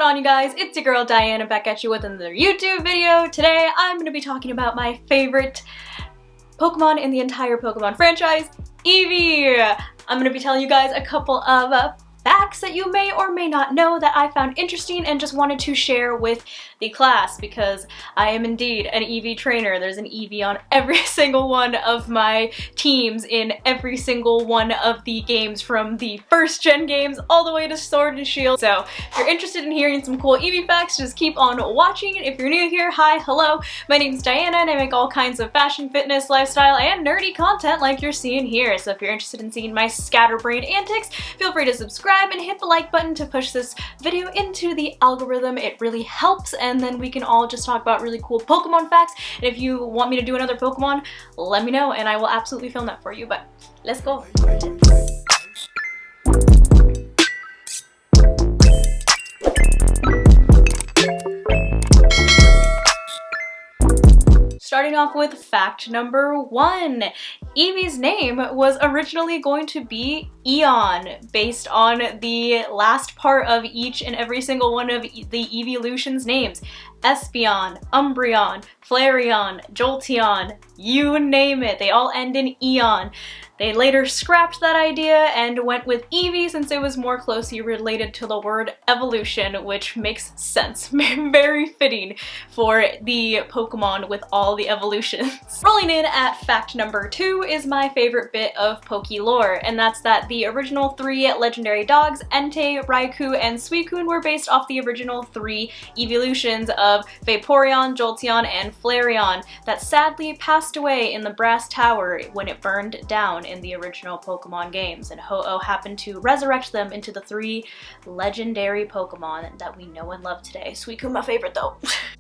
going on, you guys? It's your girl Diana back at you with another YouTube video. Today I'm going to be talking about my favorite Pokemon in the entire Pokemon franchise, Eevee! I'm going to be telling you guys a couple of facts that you may or may not know that I found interesting and just wanted to share with the class because I am indeed an Eevee trainer. There's an Eevee on every single one of my teams in every single one of the games from the first gen games all the way to Sword and Shield. So if you're interested in hearing some cool Eevee facts, just keep on watching. If you're new here, hi, hello, my name's Diana and I make all kinds of fashion, fitness, lifestyle, and nerdy content like you're seeing here. So if you're interested in seeing my scatterbrained antics, feel free to subscribe and hit the like button to push this video into the algorithm. It really helps, and then we can all just talk about really cool Pokemon facts. And if you want me to do another Pokemon, let me know and I will absolutely film that for you. But let's go. Starting off with fact number 1. Eevee's name was originally going to be Eon, based on the last part of each and every single one of the Eeveelution's names. Espeon, Umbreon, Flareon, Jolteon, you name it, they all end in Eon. They later scrapped that idea and went with Eevee since it was more closely related to the word evolution, which makes sense. Very fitting for the Pokemon with all the evolutions. Rolling in at fact number 2 is my favorite bit of Poke lore, and that's that the original 3 legendary dogs, Entei, Raikou, and Suicune, were based off the original 3 evolutions of Vaporeon, Jolteon, and Flareon that sadly passed away in the Brass Tower when it burned down in the original Pokemon games, and Ho-Oh happened to resurrect them into the 3 legendary Pokemon that we know and love today. Suicune, my favorite though.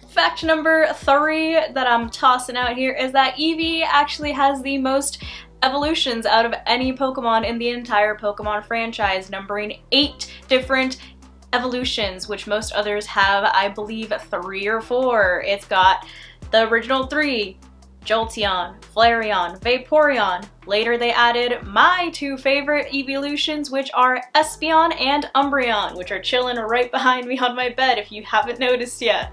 Fact number 3 that I'm tossing out here is that Eevee actually has the most evolutions out of any Pokemon in the entire Pokemon franchise, numbering 8 different evolutions, which most others have, I believe, 3 or 4. It's got the original 3, Jolteon, Flareon, Vaporeon. Later they added my 2 favorite evolutions, which are Espeon and Umbreon, which are chilling right behind me on my bed if you haven't noticed yet.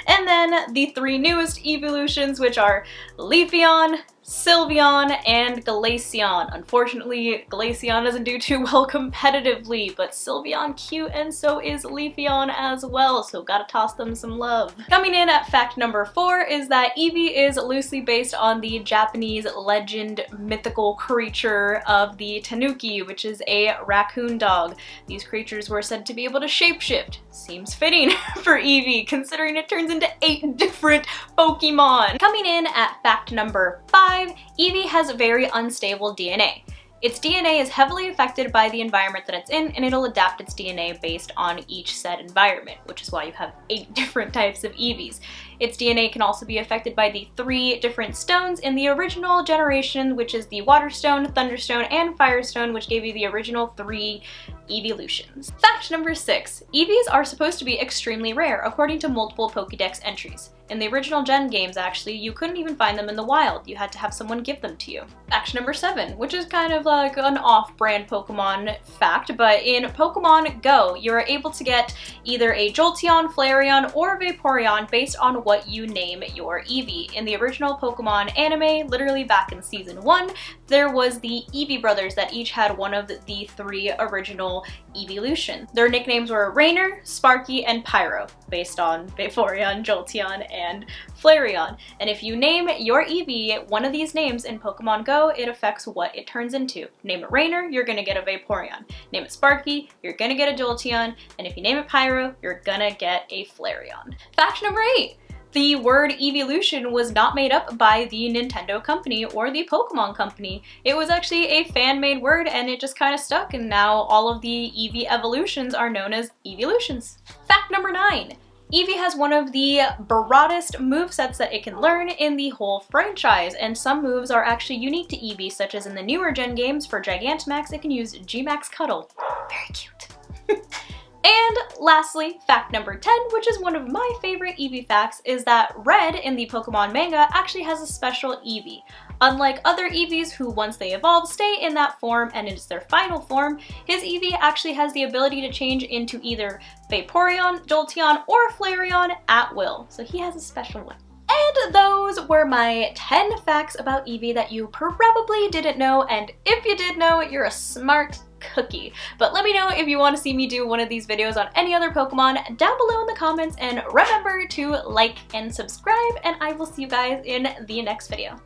And then the 3 newest evolutions, which are Leafeon, Sylveon, and Glaceon. Unfortunately, Glaceon doesn't do too well competitively, but Sylveon cute and so is Leafeon as well, so gotta toss them some love. Coming in at fact number 4 is that Eevee is loosely based on the Japanese legend mythical creature of the Tanuki, which is a raccoon dog. These creatures were said to be able to shapeshift. Seems fitting for Eevee, considering it turns into 8 different Pokemon. Coming in at fact number 5, Eevee has very unstable DNA. Its DNA is heavily affected by the environment that it's in, and it'll adapt its DNA based on each said environment, which is why you have 8 different types of Eevees. Its DNA can also be affected by the 3 different stones in the original generation, which is the Water Stone, Thunderstone, and Firestone, which gave you the original 3 evolutions. Fact number 6. Eevees are supposed to be extremely rare, according to multiple Pokédex entries. In the original Gen games, actually, you couldn't even find them in the wild. You had to have someone give them to you. Fact number 7, which is kind of like an off-brand Pokemon fact, but in Pokemon Go, you are able to get either a Jolteon, Flareon, or Vaporeon based on what you name your Eevee. In the original Pokemon anime, literally back in season 1, there was the Eevee brothers that each had one of the 3 original evolutions. Their nicknames were Rainer, Sparky, and Pyro, based on Vaporeon, Jolteon, and Flareon. And if you name your Eevee one of these names in Pokemon Go, it affects what it turns into. Name it Rainer, you're gonna get a Vaporeon. Name it Sparky, you're gonna get a Jolteon. And if you name it Pyro, you're gonna get a Flareon. Fact number 8. The word evolution was not made up by the Nintendo company or the Pokemon company. It was actually a fan-made word and it just kind of stuck, and now all of the Eevee evolutions are known as evolutions. Fact number 9. Eevee has one of the broadest movesets that it can learn in the whole franchise, and some moves are actually unique to Eevee, such as in the newer gen games for Gigantamax, it can use G-Max Cuddle. Very cute. And lastly, fact number 10, which is one of my favorite Eevee facts, is that Red in the Pokemon manga actually has a special Eevee. Unlike other Eevees who once they evolve stay in that form and it's their final form, his Eevee actually has the ability to change into either Vaporeon, Jolteon, or Flareon at will. So he has a special one. And those were my 10 facts about Eevee that you probably didn't know, and if you did know, you're a smart cookie. But let me know if you want to see me do one of these videos on any other Pokemon down below in the comments, and remember to like and subscribe, and I will see you guys in the next video.